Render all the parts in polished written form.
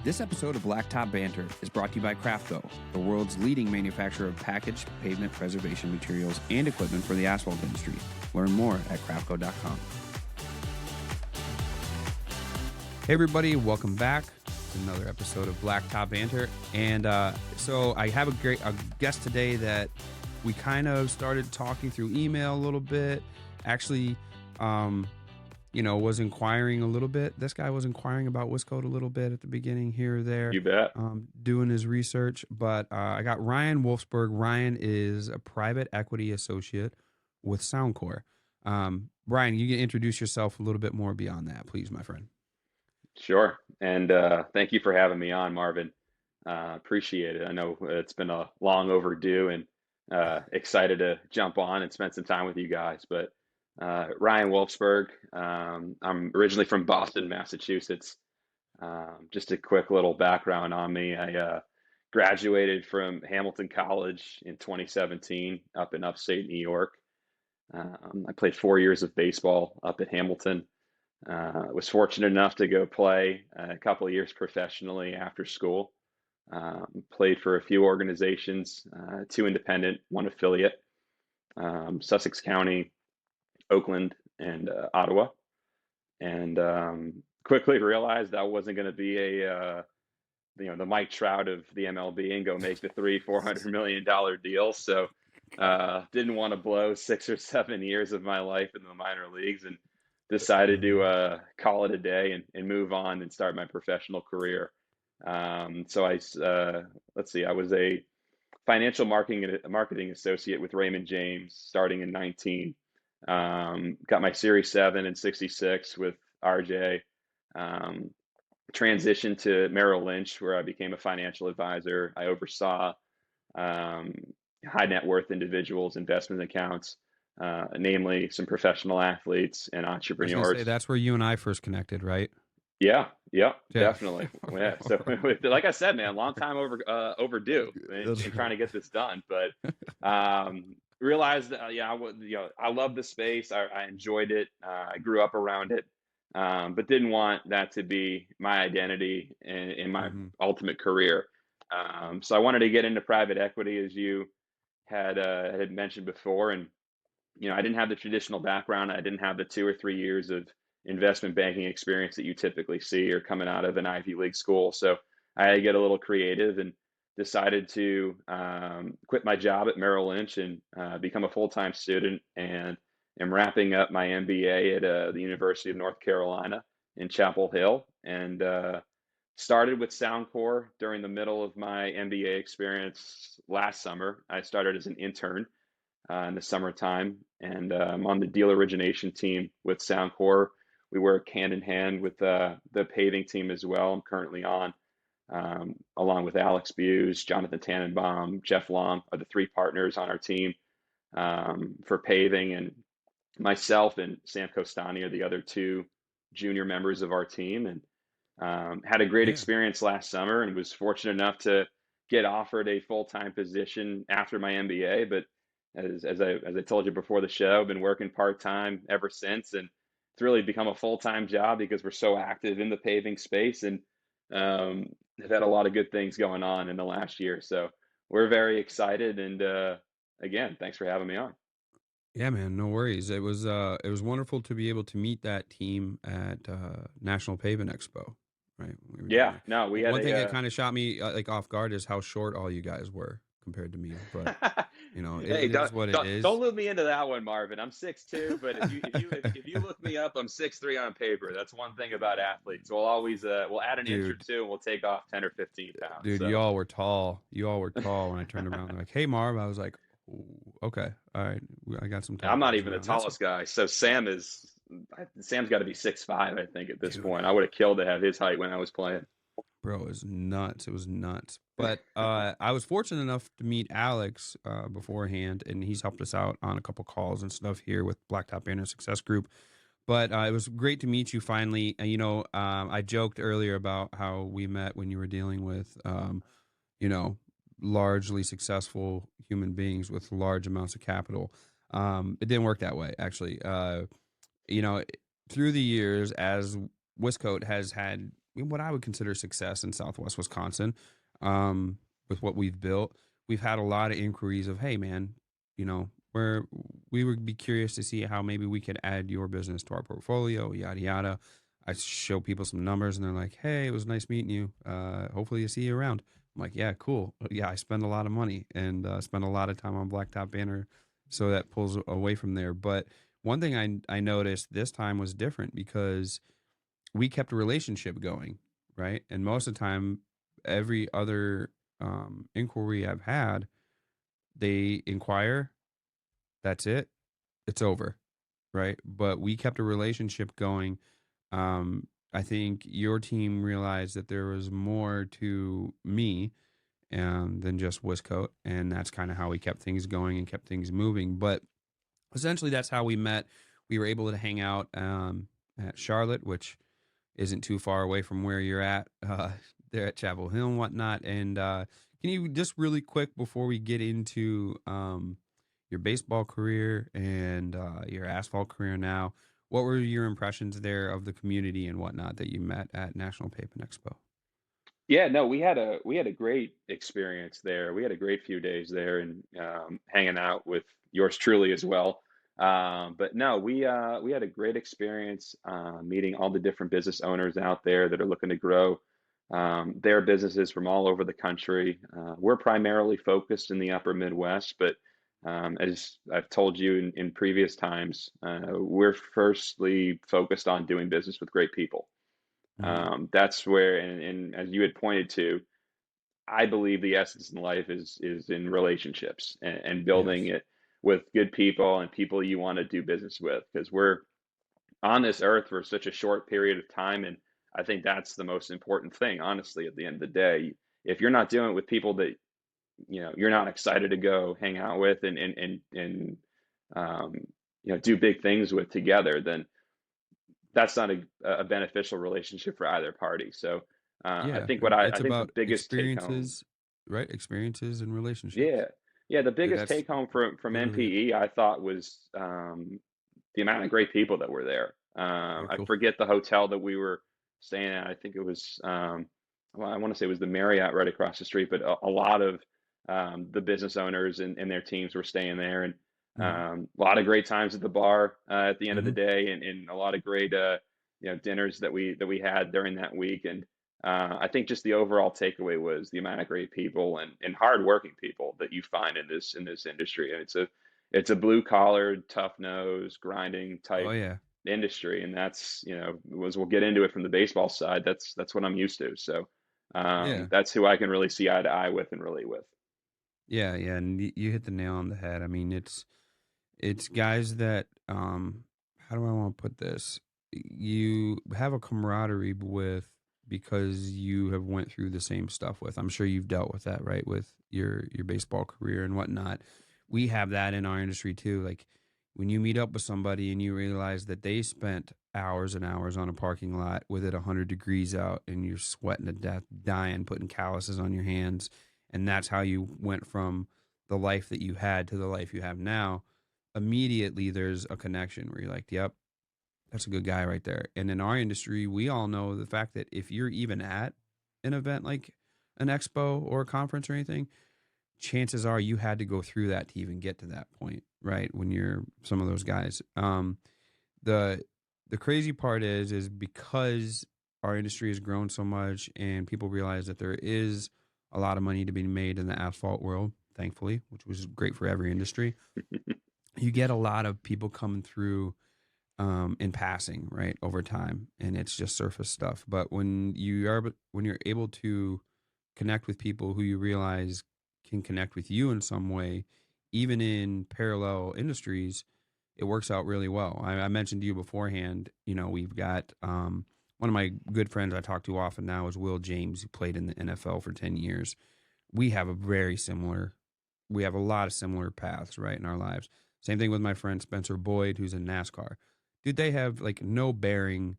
This episode of Blacktop Banter is brought to you by Crafco, the world's leading manufacturer of packaged pavement preservation materials and equipment for the asphalt industry. Learn more at crafco.com. Hey everybody, welcome back to another episode of Blacktop Banter. And so I have a guest today that we kind of started talking through email a little bit. Actually, was inquiring a little bit. This guy was inquiring about Westcote a little bit at the beginning here or there. You bet. Doing his research. But I got Ryan Wolfsberg. Ryan is a private equity associate with Soundcore. Ryan, you can introduce yourself a little bit more beyond that, please, my friend. Sure. And thank you for having me on, Marvin. Appreciate it. I know it's been a long overdue and excited to jump on and spend some time with you guys. But Ryan Wolfsberg, I'm originally from Boston, Massachusetts. Just a quick little background on me. I graduated from Hamilton College in 2017 up in upstate New York. I played 4 years of baseball up at Hamilton. Was fortunate enough to go play a couple of years professionally after school. Played for a few organizations, 2 independent, 1 affiliate, Sussex County, Oakland, and Ottawa. And quickly realized I wasn't going to be the Mike Trout of the MLB and go make the $300-400 million deal. So didn't want to blow 6 or 7 years of my life in the minor leagues and decided to call it a day and move on and start my professional career. So I was a financial marketing associate with Raymond James starting in 19. Got my Series 7 and 66 with RJ. Transitioned to Merrill Lynch, where I became a financial advisor. I oversaw high net worth individuals' investment accounts, namely some professional athletes and entrepreneurs. I was gonna say, that's where you and I first connected, right? Yeah, definitely. Yeah. So, like I said, man, long time overdue in trying to get this done. But realized that, I love the space. I enjoyed it. I grew up around it, but didn't want that to be my identity in my ultimate career. So I wanted to get into private equity, as you had mentioned before, and I didn't have the traditional background. I didn't have the 2 or 3 years of investment banking experience that you typically see or coming out of an Ivy League school. So I had to get a little creative and decided to quit my job at Merrill Lynch and become a full-time student, and am wrapping up my MBA at the University of North Carolina in Chapel Hill, and started with Soundcore during the middle of my MBA experience last summer. I started as an intern in the summertime, and I'm on the deal origination team with Soundcore. We work hand in hand with the paving team as well. I'm currently on, along with Alex Buse, Jonathan Tannenbaum, Jeff Long are the 3 partners on our team for paving, and myself and Sam Costani are the other 2 junior members of our team. And had a great experience last summer, and was fortunate enough to get offered a full-time position after my MBA. But as I told you before the show, I've been working part-time ever since, and it's really become a full-time job because we're so active in the paving space, and have had a lot of good things going on in the last year. So we're very excited, and again, thanks for having me on. Yeah, man, no worries. It was wonderful to be able to meet that team at National Pavement Expo, right? We had one thing that kind of shot me off guard is how short all you guys were compared to me, but hey, it is what it is. Don't loop me into that one, Marvin. I'm 6'2", but if you look me up, I'm 6'3" on paper. That's one thing about athletes. We'll always we'll add an inch or 2, and we'll take off 10 or 15 pounds. Dude, so. y'all were tall. When I turned around, they're like, "Hey, Marv," I was like, "Okay, all right, I got some time." I'm not even the tallest guy. So Sam's got to be 6'5", I think, at this point. I would have killed to have his height when I was playing. Bro, it was nuts. It was nuts. But I was fortunate enough to meet Alex beforehand, and he's helped us out on a couple calls and stuff here with Blacktop Banner Success Group. But it was great to meet you finally. I joked earlier about how we met when you were dealing with, largely successful human beings with large amounts of capital. It didn't work that way, actually. Through the years, as Westcote has had what I would consider success in Southwest Wisconsin, with what we've built. We've had a lot of inquiries of, hey, man, you know, we would be curious to see how maybe we could add your business to our portfolio, yada yada. I show people some numbers, and they're like, hey, it was nice meeting you. Hopefully, you see you around. I'm like, yeah, cool. Yeah, I spend a lot of money and spend a lot of time on Blacktop Banner, so that pulls away from there. But one thing I noticed this time was different because we kept a relationship going, right? And most of the time, every other inquiry I've had, they inquire, that's it, it's over, right? But we kept a relationship going. I think your team realized that there was more to me than just Wiscoat, and that's kind of how we kept things going and kept things moving. But essentially, that's how we met. We were able to hang out at Charlotte, which isn't too far away from where you're at there at Chapel Hill and whatnot. And can you just really quick before we get into your baseball career and your asphalt career now, what were your impressions there of the community and whatnot that you met at National Pavement Expo? Yeah, no, we had a great experience there. We had a great few days there and hanging out with yours truly as well. But no, we had a great experience meeting all the different business owners out there that are looking to grow their businesses from all over the country. We're primarily focused in the Upper Midwest, but as I've told you in previous times, we're firstly focused on doing business with great people. Mm-hmm. That's where, and as you had pointed to, I believe the essence in life is in relationships and building Yes. it with good people and people you want to do business with. Because we're on this earth for such a short period of time, and I think that's the most important thing. Honestly, at the end of the day, if you're not doing it with people that you're not excited to go hang out with and um, do big things with together, then that's not a beneficial relationship for either party. So Yeah, I it's think the about biggest take home, experiences, right? Experiences and yeah, relationships. yeah, the biggest That's take home from literally it. NPE I thought was the amount of great people that were there. Very I cool. forget the hotel that we were staying at. I think it was well, I want to say it was the Marriott right across the street, but a lot of the business owners and their teams were staying there, and Mm-hmm. a lot of great times at the bar at the end of the Mm-hmm. day, and a lot of great dinners that we had during that week. And I think just the overall takeaway was the amount of great people and hardworking people that you find in this industry. And it's a blue collar, tough nose, grinding Oh type yeah. industry, and that's as we'll get into it from the baseball side. That's what I'm used to. So Yeah. that's who I can really see eye to eye with and relate with. Yeah, yeah, and you hit the nail on the head. I mean, it's guys that how do I want to put this? You have a camaraderie with because you have went through the same stuff with. I'm sure you've dealt with that, right? With your baseball career and whatnot. We have that in our industry too. Like when you meet up with somebody and you realize that they spent hours and hours on a parking lot with it 100 degrees out and you're sweating to death, dying, putting calluses on your hands, and that's how you went from the life that you had to the life you have now. Immediately there's a connection where you're like, yep, that's a good guy right there. And in our industry, we all know the fact that if you're even at an event like an expo or a conference or anything, chances are you had to go through that to even get to that point, right? When you're some of those guys. The the crazy part is because our industry has grown so much and people realize that there is a lot of money to be made in the asphalt world, thankfully, which was great for every industry. You get a lot of people coming through in passing, right, over time, and it's just surface stuff. But when you're able to connect with people who you realize can connect with you in some way, even in parallel industries, it works out really well. I mentioned to you beforehand, we've got one of my good friends I talk to often now is Will James, who played in the NFL for 10 years. We have we have a lot of similar paths, right, in our lives. Same thing with my friend Spencer Boyd, who's in NASCAR. Dude, they have like no bearing.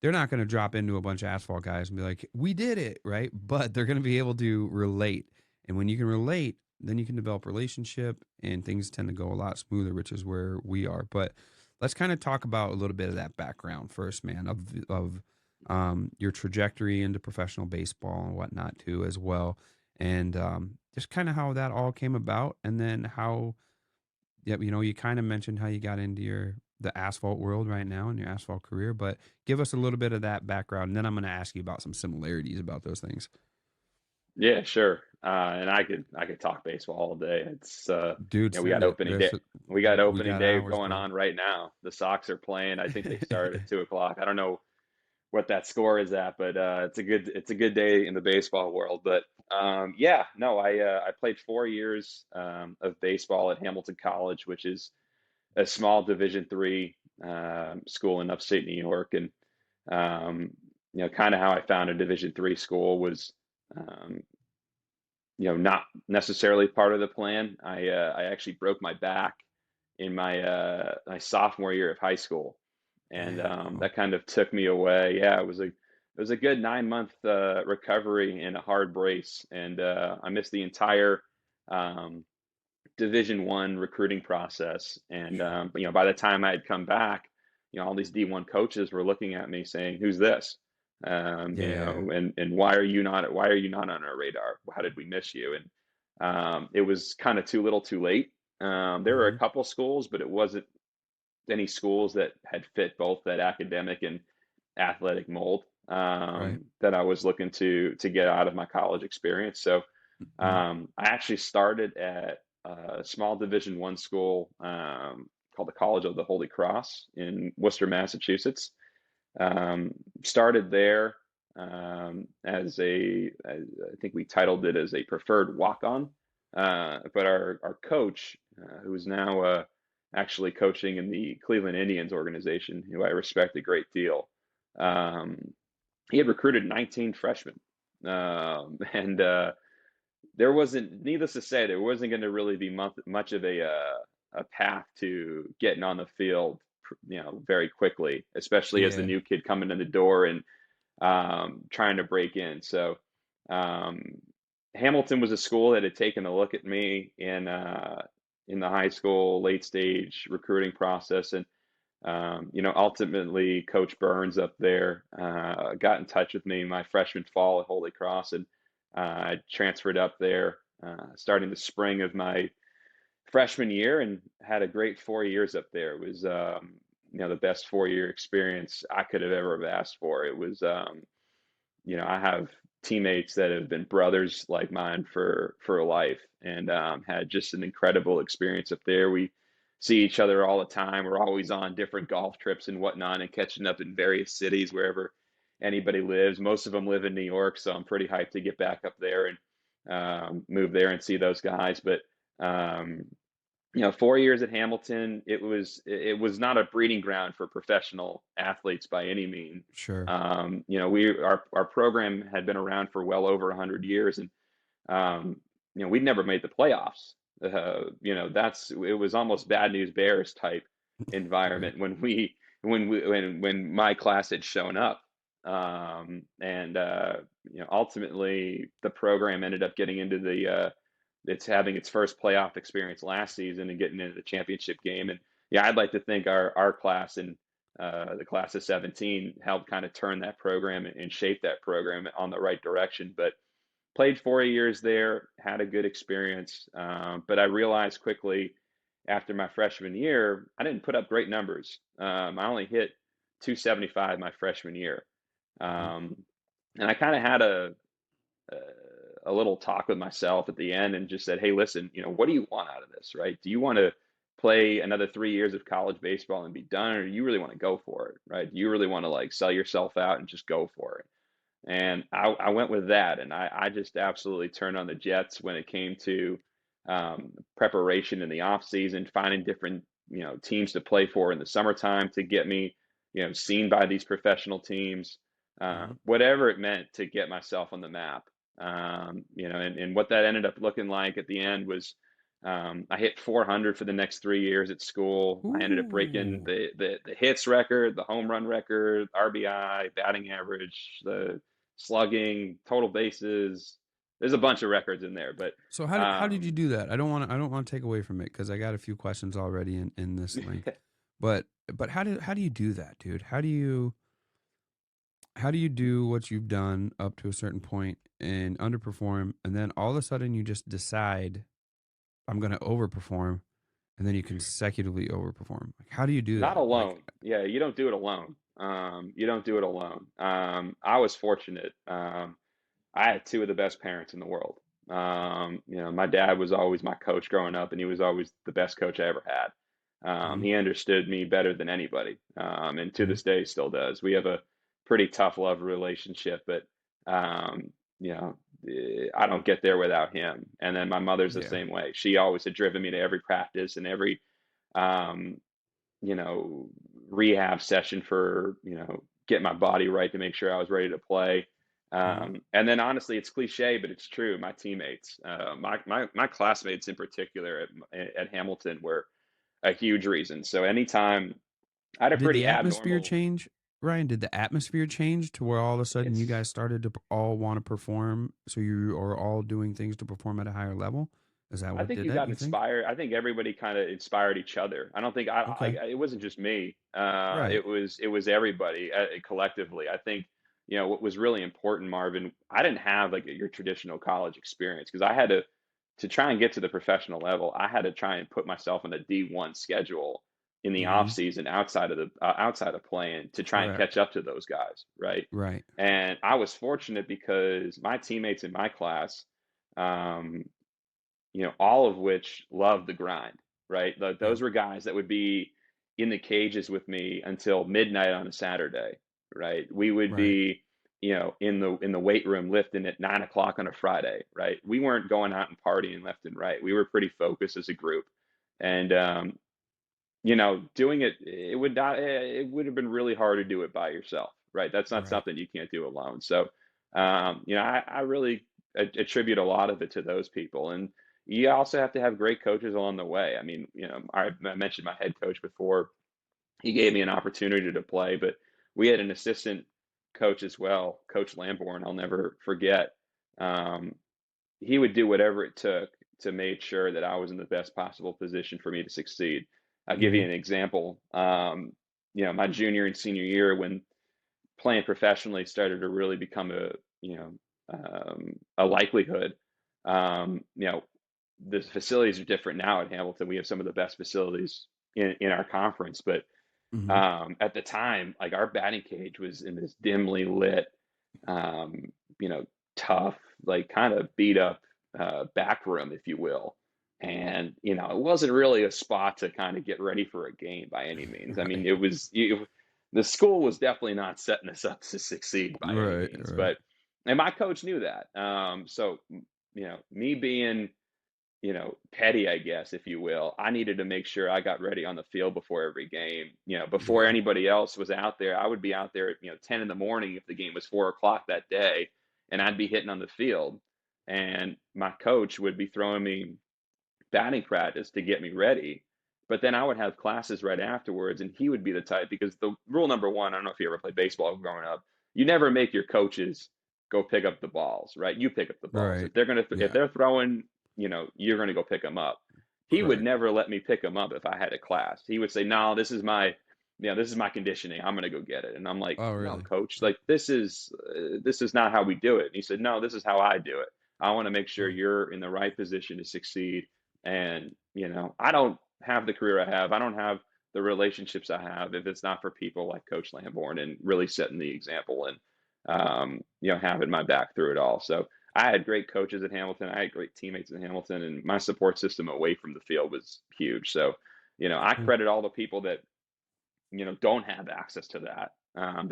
They're not going to drop into a bunch of asphalt guys and be like, we did it, right? But they're going to be able to relate. And when you can relate, then you can develop relationship and things tend to go a lot smoother, which is where we are. But let's kind of talk about a little bit of that background first, man, of your trajectory into professional baseball and whatnot too as well, and just kind of how that all came about, and then how, yep, you kind of mentioned how you got into the asphalt world right now in your asphalt career, but give us a little bit of that background, and then I'm going to ask you about some similarities about those things. Yeah, sure. And I could talk baseball all day. It's Dude, we got send it. opening day. We got We opening got day hours, going bro. on right now. The Sox are playing. I think they start at 2 o'clock. I don't know what that score is at, but it's a good day in the baseball world. But yeah, no, I played 4 years of baseball at Hamilton College, which is a small Division III school in upstate New York, and um, kind of how I found a Division III school was. Um, not necessarily part of the plan. I actually broke my back in my sophomore year of high school, and Dang, bro. that kind of took me away. Yeah, it was a good 9 month recovery and a hard brace, and I missed the entire um, Division I recruiting process. And by the time I had come back, all these D1 coaches were looking at me saying, "Who's this?" Yeah. And why are you not on our radar? How did we miss you? And it was kind of too little, too late. There were a Mm-hmm. couple schools, but it wasn't any schools that had fit both that academic and athletic mold Right. that I was looking to get out of my college experience. So Mm-hmm. I actually started at a small Division I school called the College of the Holy Cross in Worcester, Massachusetts. Um, Started there I think we titled it as a preferred walk-on. But our coach, who is now actually coaching in the Cleveland Indians organization, who I respect a great deal, um, he had recruited 19 freshmen. And there wasn't, needless to say, there wasn't going to really be much of a path to getting on the field, very quickly, especially as the Yeah. new kid coming in the door and trying to break in. So um, Hamilton was a school that had taken a look at me in the high school late stage recruiting process, and ultimately Coach Burns up there got in touch with me my freshman fall at Holy Cross, and I transferred up there starting the spring of my freshman year and had a great 4 years up there. It was the best 4 year experience I could have ever asked for. It was I have teammates that have been brothers like mine for life, and had just an incredible experience up there. We see each other all the time. We're always on different golf trips and whatnot, and catching up in various cities wherever anybody lives. Most of them live in New York, so I'm pretty hyped to get back up there and move there and see those guys. But um, 4 years at Hamilton, it was not a breeding ground for professional athletes by any means. Sure. Our program had been around for well over 100 years, and we'd never made the playoffs. It was almost bad news bears type Right. environment when my class had shown up. And ultimately the program ended up getting into it's having its first playoff experience last season and getting into the championship game. And yeah, I'd like to think our class and the class of 17 helped kind of turn that program and shape that program on the right direction. But played 4 years there, had a good experience. But I realized quickly after my freshman year, I didn't put up great numbers. I only hit 275 my freshman year. Mm-hmm. Um, and I kind of had a a little talk with myself at the end and just said, "Hey, listen, what do you want out of this, right? Do you want to play another 3 years of college baseball and be done, or do you really want to go for it, right? Do you really want to like sell yourself out and just go for it?" And I went with that, and I just absolutely turned on the jets when it came to preparation in the off season, finding different teams to play for in the summertime to get me seen by these professional teams, Mm-hmm. whatever it meant to get myself on the map. And what that ended up looking like at the end was I hit 400 for the next 3 years at school. I ended up breaking Ooh. the hits record, the home run record, RBI, batting average, the slugging, total bases. There's a bunch of records in there, but So how did you um, do that? I don't want to take away from it because I got a few questions already in this link. But how do you do that, dude? How do you how do you do what you've done up to a certain point and underperform, and then all of a sudden you just decide I'm going to overperform, and then you consecutively overperform? Like, how do you do Not that? Like, alone. Yeah, you don't do it alone. You don't do it alone. I was fortunate. I had two of the best parents in the world. My dad was always my coach growing up, and he was always the best coach I ever had. mhm, He understood me better than anybody, and to mhm, this day still does. We have a pretty tough love relationship, but um, you know, I don't get there without him. And then my mother's the yeah, same way. She always had driven me to every practice and every um, you know, rehab session for, get my body right to make sure I was ready to play. mhm, And then honestly, it's cliche, but it's true. My teammates, my classmates in particular at Hamilton were a huge reason. So anytime I had a Did pretty the atmosphere abnormal, change, Ryan? Did the atmosphere change to where all of a sudden you it's guys started to all want to perform? So you are all doing things to perform at a higher level? Is that I what think did you that, got you think? inspired. I think everybody kind of inspired each other. I don't think Okay. it wasn't just me. Right. It was everybody collectively. I think what was really important, Marvin. I didn't have like your traditional college experience because I had to try and get to the professional level. I had to try and put myself on a D1 schedule in the off Mm-hmm. season outside of playing to try and catch Correct. up to those guys, right? Right. And I was fortunate because my teammates in my class. Um, all of which love the grind, right? Yep. Those were guys that would be in the cages with me until midnight on a Saturday, right? We would Right. be, in the weight room lifting at 9 o'clock on a Friday, right? We weren't going out and partying left and right. We were pretty focused as a group, and doing it would have been really hard to do it by yourself, right? That's not Right. something you can't do alone. So, I really attribute a lot of it to those people, and you also have to have great coaches along the way. I mean, I mentioned my head coach before. He gave me an opportunity to play, but we had an assistant coach as well, Coach Lamborn. I'll never forget. Um, he would do whatever it took to make sure that I was in the best possible position for me to succeed. I'll give Mm-hmm. you an example. My junior and senior year, when playing professionally started to really become a likelihood. The facilities are different now at Hamilton. We have some of the best facilities in our conference, but Mm-hmm. at the time, like our batting cage was in this dimly lit, um, you know, tough, like kind of beat up back room, if you will. And it wasn't really a spot to kind of get ready for a game by any means. I mean, Right. the school was definitely not setting us up to succeed by any Right. means. Right. And my coach knew that. So me being petty, I guess, if you will. I needed to make sure I got ready on the field before every game. Before Yeah. anybody else was out there, I would be out there at 10 in the morning if the game was 4 o'clock that day, and I'd be hitting on the field. And my coach would be throwing me batting practice to get me ready. But then I would have classes right afterwards, and he would be the type because the rule number one, I don't know if you ever played baseball growing up, you never make your coaches go pick up the balls, right? You pick up the balls. Right. If Yeah. they're throwing, you're gonna go pick them up. He would Correct. never let me pick them up if I had a class. He would say, "No, this is my conditioning. I'm gonna go get it." And I'm like, Oh, "No, really? coach, like this is not how we do it." And he said, "No, this is how I do it. I want to make sure Oh, you're in the right position to succeed." And, I don't have the career I have. I don't have the relationships I have if it's not for people like Coach Lamborn and really setting the example and, having my back through it all. So I had great coaches at Hamilton. I had great teammates at Hamilton, and my support system away from the field was huge. So, I cool. credit all the people that, don't have access to that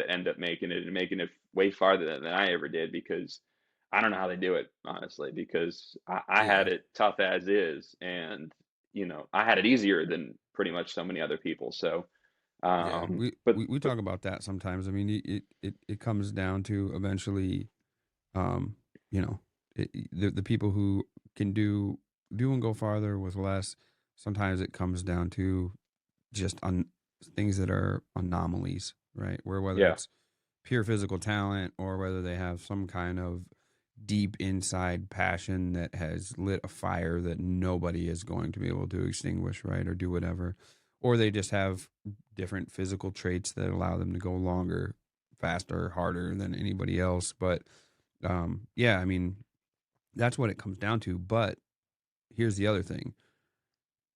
end up making it and making it way farther than I ever did because I don't know how they do it, honestly, because I had Yeah. it tough as is, and I had it easier than pretty much so many other people. So, Yeah. We, but we we talk about that sometimes. I mean, it comes down to eventually, um, you know, the people who can do and go farther with less. Sometimes it comes down to just on things that are anomalies, right? Where whether yeah, it's pure physical talent or whether they have some kind of deep inside passion that has lit a fire that nobody is going to be able to extinguish, right? Or do whatever. Or they just have different physical traits that allow them to go longer faster, harder than anybody else. But yeah, I mean, that's what it comes down to. But here's the other thing: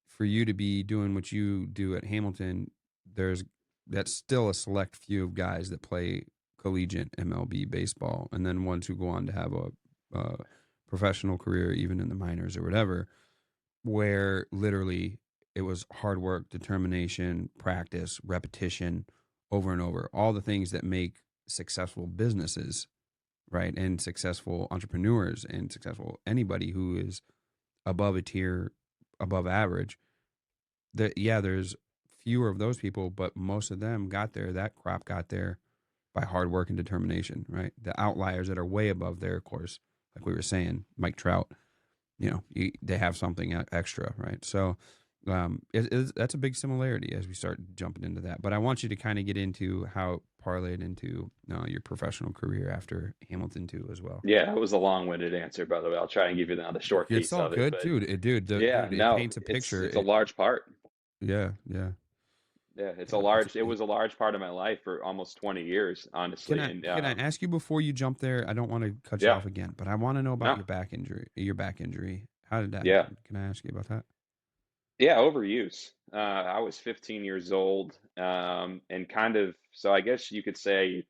for you to be doing what you do at Hamilton, that's still a select few of guys that play collegiate MLB baseball, and then ones who go on to have a professional career, even in the minors or whatever, where literally it was hard work, determination, practice, repetition, over and over, all the things that make successful businesses, right, and successful entrepreneurs and successful anybody who is above a tier, above average. There's fewer of those people, but most of them got there. That crop got there by hard work and determination, right? The outliers that are way above there, of course, like we were saying, Mike Trout, they have something extra, right? So that's a big similarity as we start jumping into that. But I want you to kind of get into how it parlayed into your professional career after Hamilton too, as well. Yeah, it was a long-winded answer, by the way. I'll try and give you the short It's piece all of it. good, But dude. yeah, It no, paints a picture. it's a large part. Yeah, yeah. Yeah, it Yeah, was a large part of my life for almost 20 years, honestly. And can I ask you before you jump there? I don't want to cut you yeah, off again, but I want to know about no, your back injury. Your back injury. How did that yeah. happen? Can I ask you about that? Yeah, overuse. I was 15 years old, and kind of, so I guess you could say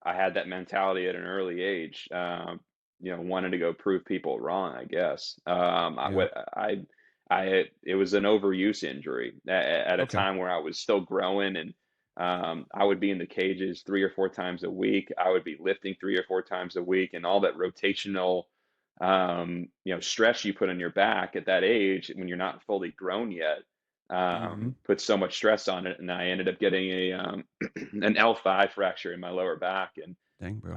I had that mentality at an early age, wanted to go prove people wrong, I guess. Yeah. It was an overuse injury at a Okay. time where I was still growing, and I would be in the cages 3 or 4 times a week. I would be lifting 3 or 4 times a week, and all that rotational, stress you put on your back at that age when you're not fully grown yet, Mm-hmm. puts so much stress on it. And I ended up getting an L5 fracture in my lower back, and Dang, bro.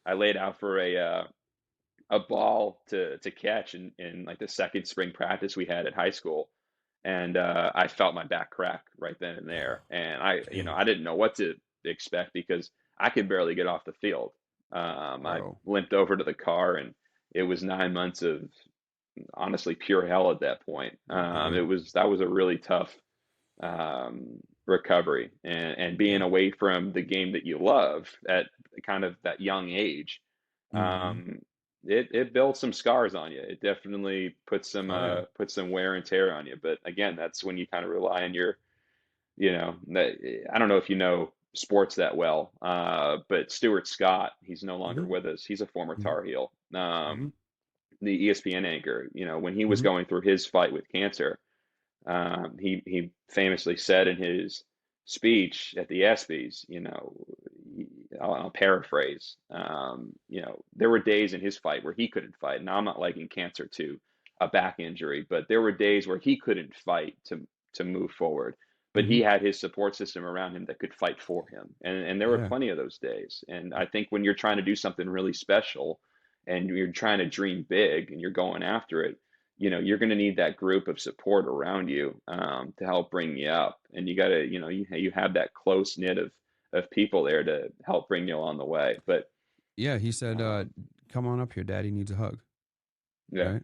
I laid out for a ball to catch in like the second spring practice we had at high school, and I felt my back crack right then and there, and Dang, I didn't know what to expect because I could barely get off the field. I bro. limped over to the car, and it was 9 months of honestly pure hell at that point. Yeah. That was a really tough recovery, and being Yeah. away from the game that you love at kind of that young age, Mm-hmm. um, it builds some scars on you. It definitely Oh yeah. puts some wear and tear on you. But again, that's when you kind of rely on your, I don't know if you know sports that well, but Stuart Scott, he's no longer Mm-hmm. with us. He's a former Mm-hmm. Tar Heel. Mm-hmm. The ESPN anchor, when he was Mm-hmm. going through his fight with cancer, he famously said in his speech at the ESPYS, I'll paraphrase, there were days in his fight where he couldn't fight. Now I'm not liking cancer to a back injury, but there were days where he couldn't fight to move forward. But Mm-hmm. he had his support system around him that could fight for him, and there were Yeah. plenty of those days. And I think when you're trying to do something really special, and you're trying to dream big, and you're going after it, you're going to need that group of support around you, to help bring you up. And you got to, you have that close knit of people there to help bring you along the way. But Yeah. He said, um, "Come on up here, Daddy needs a hug." yeah, Right.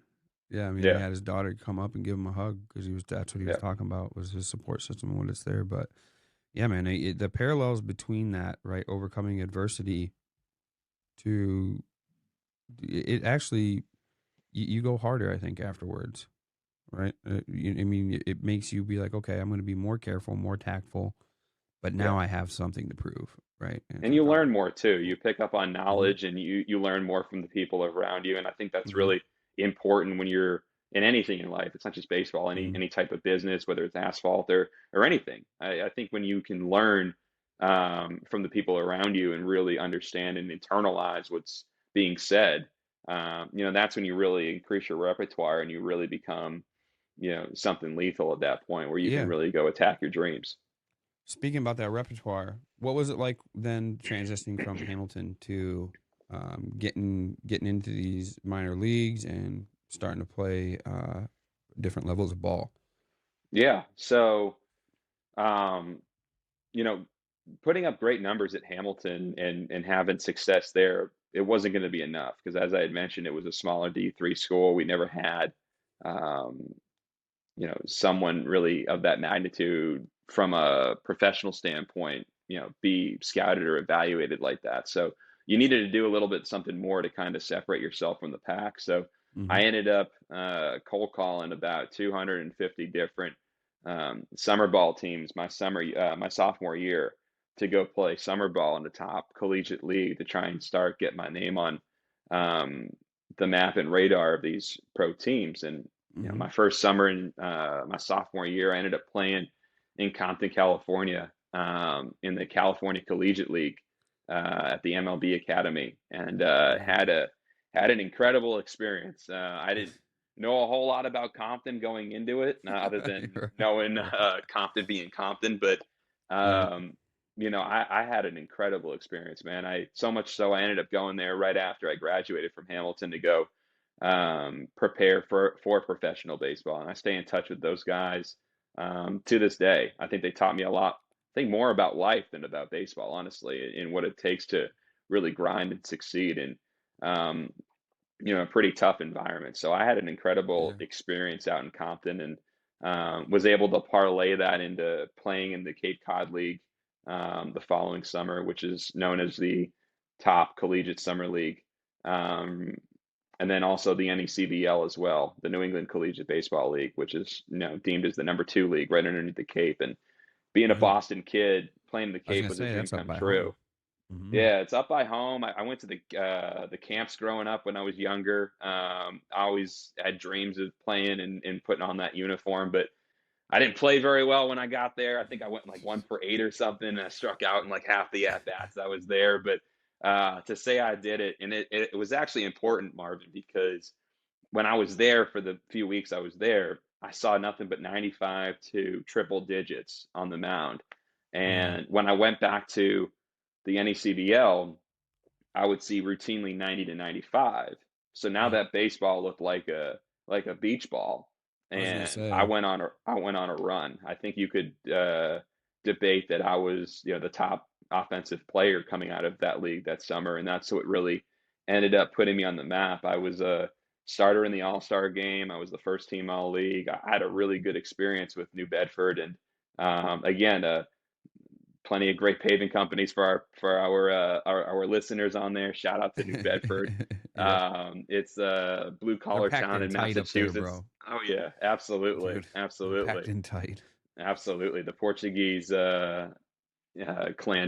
Yeah. I mean, he yeah, had his daughter come up and give him a hug because that's what he was yeah, talking about was his support system and what it's there. But yeah, man, the parallels between that, right, overcoming adversity to it actually you go harder, I think, afterwards, right? I mean, it makes you be like, okay, I'm going to be more careful, more tactful, but yeah. now I have something to prove, right? And it's And like, you all learn right, more too. You pick up on mm-hmm, knowledge, and you learn more from the people around you. And I think that's mm-hmm, really important when you're in anything in life. It's not just baseball, mm-hmm. any type of business, whether it's asphalt or anything. I think when you can learn, from the people around you and really understand and internalize what's being said, that's when you really increase your repertoire, and you really become, something lethal at that point where you can Yeah. really go attack your dreams. Speaking about that repertoire, what was it like then transitioning from Hamilton to getting into these minor leagues and starting to play different levels of ball? Yeah. So, um, you know, putting up great numbers at Hamilton and having success there, it wasn't going to be enough because, as I had mentioned, it was a smaller D3 school. We never had, um, someone really of that magnitude from a professional standpoint, be scouted or evaluated like that. So you needed to do a little bit something more to kind of separate yourself from the pack. So Mm-hmm. I ended up cold calling about 250 different summer ball teams my sophomore year to go play summer ball in the top collegiate league to try and start get my name on um, the map and radar of these pro teams. And Mm-hmm. my first summer in my sophomore year, I ended up playing in Compton, California, in the California Collegiate League at the MLB Academy, and had an incredible experience. I didn't know a whole lot about Compton going into it, other than knowing Compton being Compton, but Right. I had an incredible experience, man. So much so I ended up going there right after I graduated from Hamilton to go prepare for professional baseball, and I stay in touch with those guys to this day. I think they taught me a lot. I think more about life than about baseball, honestly, and what it takes to really grind and succeed in a pretty tough environment. So I had an incredible Yeah. experience out in Compton, and was able to parlay that into playing in the Cape Cod League the following summer, which is known as the top collegiate summer league. Um, and then also the NECBL as well, the New England Collegiate Baseball League, which is deemed as the #2 league right underneath the Cape. And being a Yeah. Boston kid, playing the I was Cape gonna was a say dream that's up come by true. home. Mm-hmm. Yeah, it's up by home. I went to the camps growing up when I was younger. I always had dreams of playing and putting on that uniform, but I didn't play very well when I got there. I think I went like 1 for 8 or something, and I struck out in like half the at bats I was there. But to say I did it, and it was actually important, Marvin, because when I was there for the few weeks I was there, I saw nothing but 95 to triple digits on the mound. Wow. And when I went back to the NECBL, I would see routinely 90 to 95. So now Right. that baseball looked like a beach ball, I was gonna and say. I went on a run. I think you could debate that I was the top offensive player coming out of that league that summer, and that's what really ended up putting me on the map. I was a starter in the All-Star game. I was the first team All League. I had a really good experience with New Bedford, and again, plenty of great paving companies for our listeners on there. Shout out to New Bedford. Yeah. It's a blue They're collar packed town in in tight up there, Massachusetts. bro. Oh yeah, absolutely, Dude, they're absolutely, packed in tight. absolutely. The Portuguese clan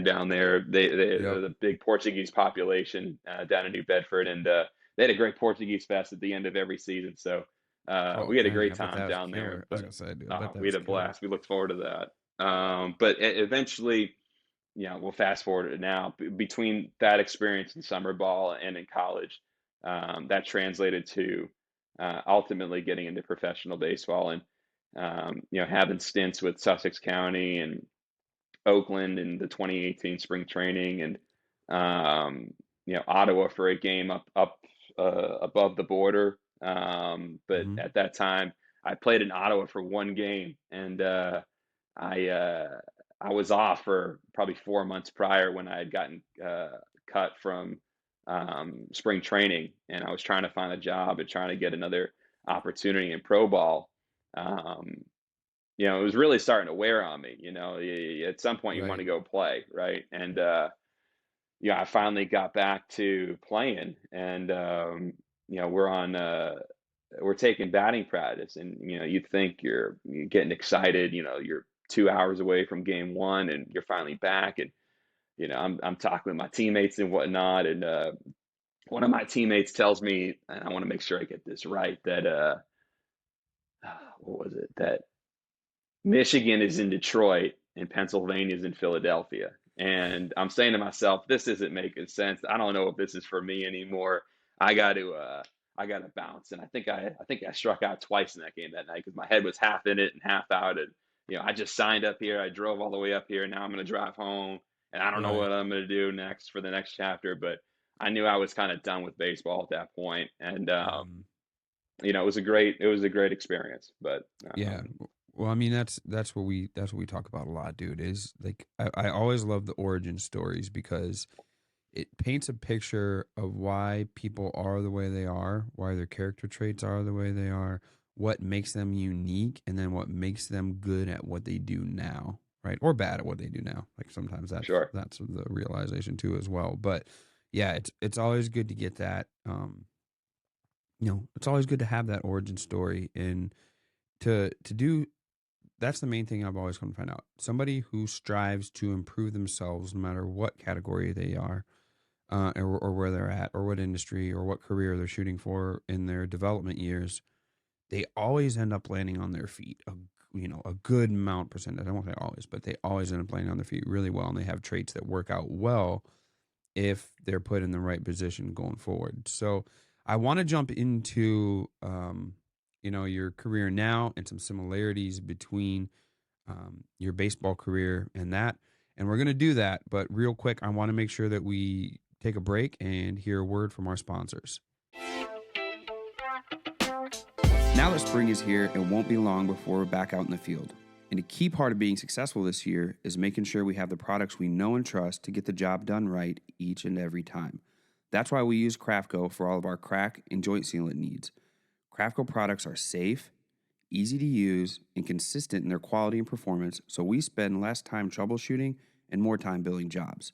down there. Yep. They're the big Portuguese population down in New Bedford, and they had a great Portuguese fest at the end of every season. So Oh we had a dang, great I bet time that was down there. killer. I was But gonna say, dude, I bet that we had was a killer. blast. We looked forward to that. But eventually, we'll fast forward to now. Between that experience in summer ball and in college, that translated to ultimately getting into professional baseball, and having stints with Sussex County and Oakland in the 2018 spring training, and Ottawa for a game up above the border. But Mm-hmm. at that time, I played in Ottawa for one game, and I uh, I was off for probably 4 months prior when I had gotten cut from spring training, and I was trying to find a job and trying to get another opportunity in pro ball. Um, it was really starting to wear on me. At some point you want Right. to go play, right? And I finally got back to playing, and we're taking batting practice, and you think you're getting excited. You're 2 hours away from game one, and you're finally back, and I'm talking with my teammates and whatnot, and one of my teammates tells me, and I want to make sure I get this right, that what was it? That Michigan is in Detroit and Pennsylvania is in Philadelphia. And I'm saying to myself, this isn't making sense. I don't know if this is for me anymore. I got to I got to bounce. And I think I struck out twice in that game that night because my head was half in it and half out. And I just signed up here. I drove all the way up here. Now I'm going to drive home, and I don't know Right. what I'm going to do next for the next chapter. But I knew I was kind of done with baseball at that point. And Mm. it was a great experience. But Yeah. Well, I mean, that's what we talk about a lot, dude. Is like I always love the origin stories because it paints a picture of why people are the way they are, why their character traits are the way they are, what makes them unique, and then what makes them good at what they do now. right? Or bad at what they do now. Like sometimes Sure. that's the realization too as well. But yeah, it's always good to get that. It's always good to have that origin story and to do. That's the main thing I've always come to find out. Somebody who strives to improve themselves, no matter what category they are, or where they're at, or what industry, or what career they're shooting for in their development years, they always end up landing on their feet. A good amount percentage. I won't say always, but they always end up landing on their feet really well, and they have traits that work out well if they're put in the right position going forward. So I want to jump into your career now and some similarities between your baseball career and that. And we're going to do that. But real quick, I want to make sure that we take a break and hear a word from our sponsors. Now that spring is here, it won't be long before we're back out in the field. And a key part of being successful this year is making sure we have the products we know and trust to get the job done right each and every time. That's why we use Crafco for all of our crack and joint sealant needs. Crafco products are safe, easy to use, and consistent in their quality and performance, so we spend less time troubleshooting and more time building jobs.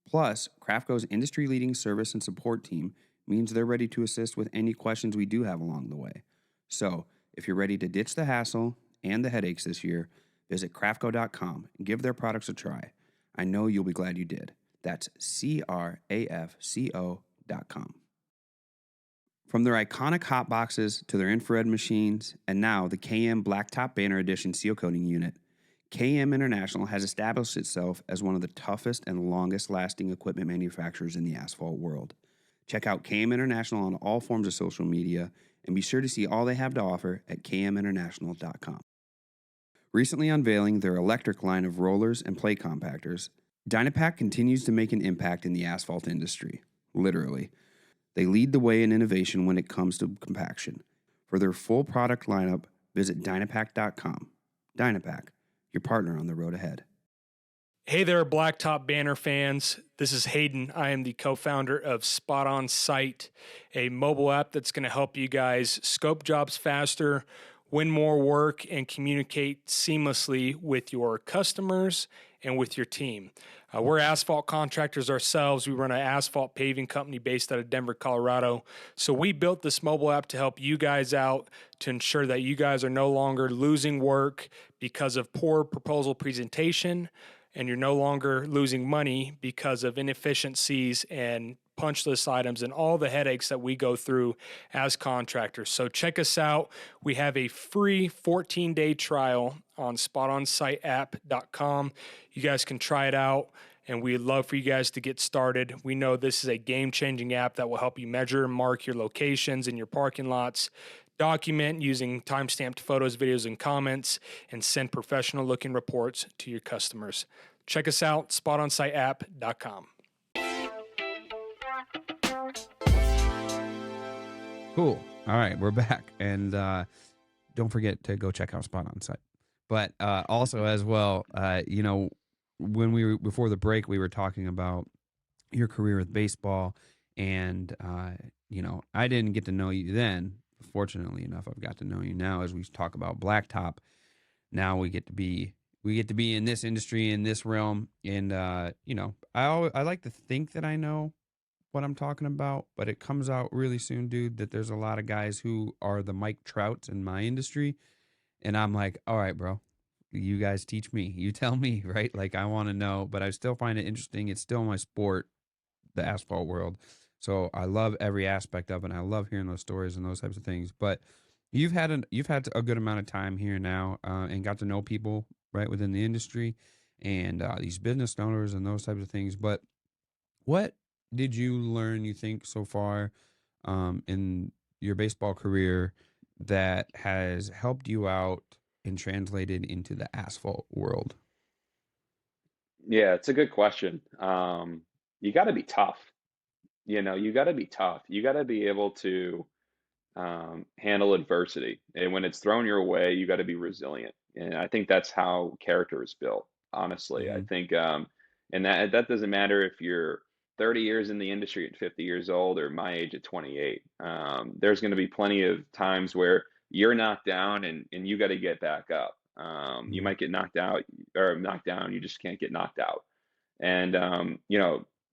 Plus, Crafco's industry-leading service and support team means they're ready to assist with any questions we do have along the way. So, if you're ready to ditch the hassle and the headaches this year, visit Crafco.com and give their products a try. I know you'll be glad you did. That's CRAFCO.com. From their iconic hot boxes to their infrared machines, and now the KM Blacktop Banner Edition seal coating unit, KM International has established itself as one of the toughest and longest lasting equipment manufacturers in the asphalt world. Check out KM International on all forms of social media and be sure to see all they have to offer at kminternational.com. Recently unveiling their electric line of rollers and plate compactors, Dynapac continues to make an impact in the asphalt industry, literally. They lead the way in innovation when it comes to compaction. For their full product lineup, visit Dynapac.com. Dynapac, your partner on the road ahead. Hey there, Blacktop Banner fans. This is Hayden. I am the co-founder of Spot On Site, a mobile app that's going to help you guys scope jobs faster, win more work, and communicate seamlessly with your customers and with your team. We're asphalt contractors ourselves. We run an asphalt paving company based out of Denver, Colorado. So we built this mobile app to help you guys out to ensure that you guys are no longer losing work because of poor proposal presentation, and you're no longer losing money because of inefficiencies and punch list items and all the headaches that we go through as contractors. So check us out. We have a free 14-day trial on spotonsiteapp.com. You guys can try it out, and we'd love for you guys to get started. We know this is a game-changing app that will help you measure and mark your locations in your parking lots, document using time-stamped photos, videos, and comments, and send professional-looking reports to your customers. Check us out, spotonsiteapp.com. Cool. All right, we're back. And don't forget to go check out Spot On Site. But also as well, when we were before the break, we were talking about your career with baseball. And, I didn't get to know you then. Fortunately enough, I've got to know you now as we talk about Blacktop. Now we get to be in this industry, in this realm. And, I like to think that I know what I'm talking about, but it comes out really soon, dude, that there's a lot of guys who are the Mike Trouts in my industry. And I'm like, all right, bro, you guys teach me. You tell me, right? Like, I want to know, but I still find it interesting. It's still my sport, the asphalt world. So I love every aspect of it. And I love hearing those stories and those types of things. But you've had a good amount of time here now, and got to know people right within the industry and these business owners and those types of things. But what did you learn, you think, so far in your baseball career that has helped you out and translated into the asphalt world? Yeah, it's a good question. You got to be tough. You got to be tough. You got to be able to handle adversity. And when it's thrown your way, you got to be resilient. And I think that's how character is built, honestly. I Mm-hmm. think, and that doesn't matter if you're 30 years in the industry at 50 years old or my age at 28. There's going to be plenty of times where you're knocked down and you got to get back up. You might get knocked out or knocked down. You just can't get knocked out. And,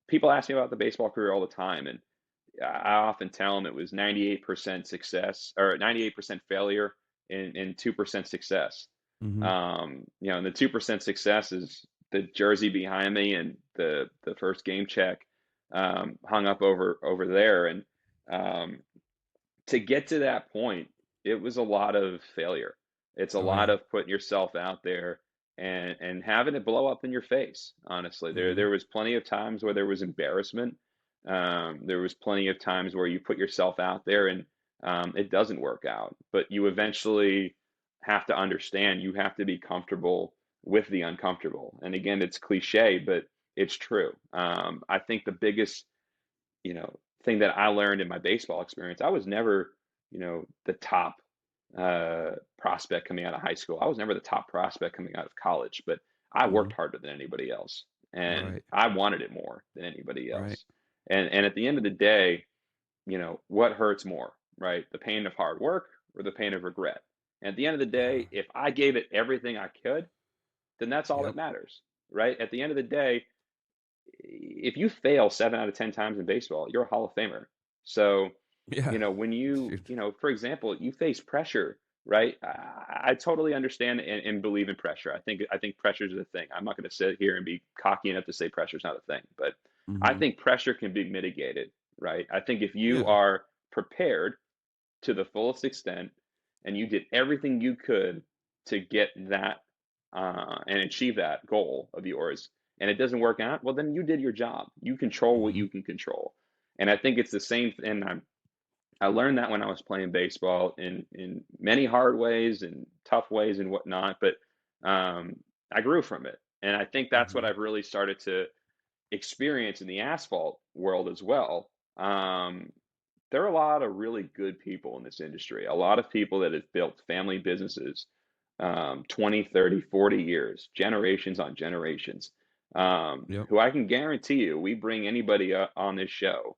people ask me about the baseball career all the time. And I often tell them it was 98% success or 98% failure and 2% success. Mm-hmm. And the 2% success is the jersey behind me and the first game check hung up over there. And to get to that point, it was a lot of failure. It's a Oh lot yeah. of putting yourself out there and having it blow up in your face. Honestly, Mm-hmm. there was plenty of times where there was embarrassment. There was plenty of times where you put yourself out there and it doesn't work out. But you eventually have to understand you have to be comfortable with the uncomfortable. And again, it's cliche, but it's true. I think the biggest you know, thing that I learned in my baseball experience, I was never, the top prospect coming out of high school. I was never the top prospect coming out of college, but I Mm-hmm. worked harder than anybody else, and Right. I wanted it more than anybody Right. else. And at the end of the day, what hurts more, right? The pain of hard work or the pain of regret. And at the end of the day, if I gave it everything I could, then that's all Yep. that matters, right? At the end of the day, if you fail 7 out of 10 times in baseball, you're a Hall of Famer. So, Yeah. when you, Shoot. for example, you face pressure, right? I totally understand and believe in pressure. I think pressure is a thing. I'm not going to sit here and be cocky enough to say pressure is not a thing, but I Mm-hmm. think pressure can be mitigated, right? I think if you Yeah. are prepared to the fullest extent and you did everything you could to get that and achieve that goal of yours and it doesn't work out, well, then you did your job. You control what Mm-hmm. you can control. And I think it's the same. And I learned that when I was playing baseball in many hard ways and tough ways and whatnot. But I grew from it. And I think that's what Mm-hmm. I've really started to experience in the asphalt world as well. There are a lot of really good people in this industry, a lot of people that have built family businesses 20, 30, 40 years, generations on generations, Yep. who I can guarantee you, we bring anybody on this show,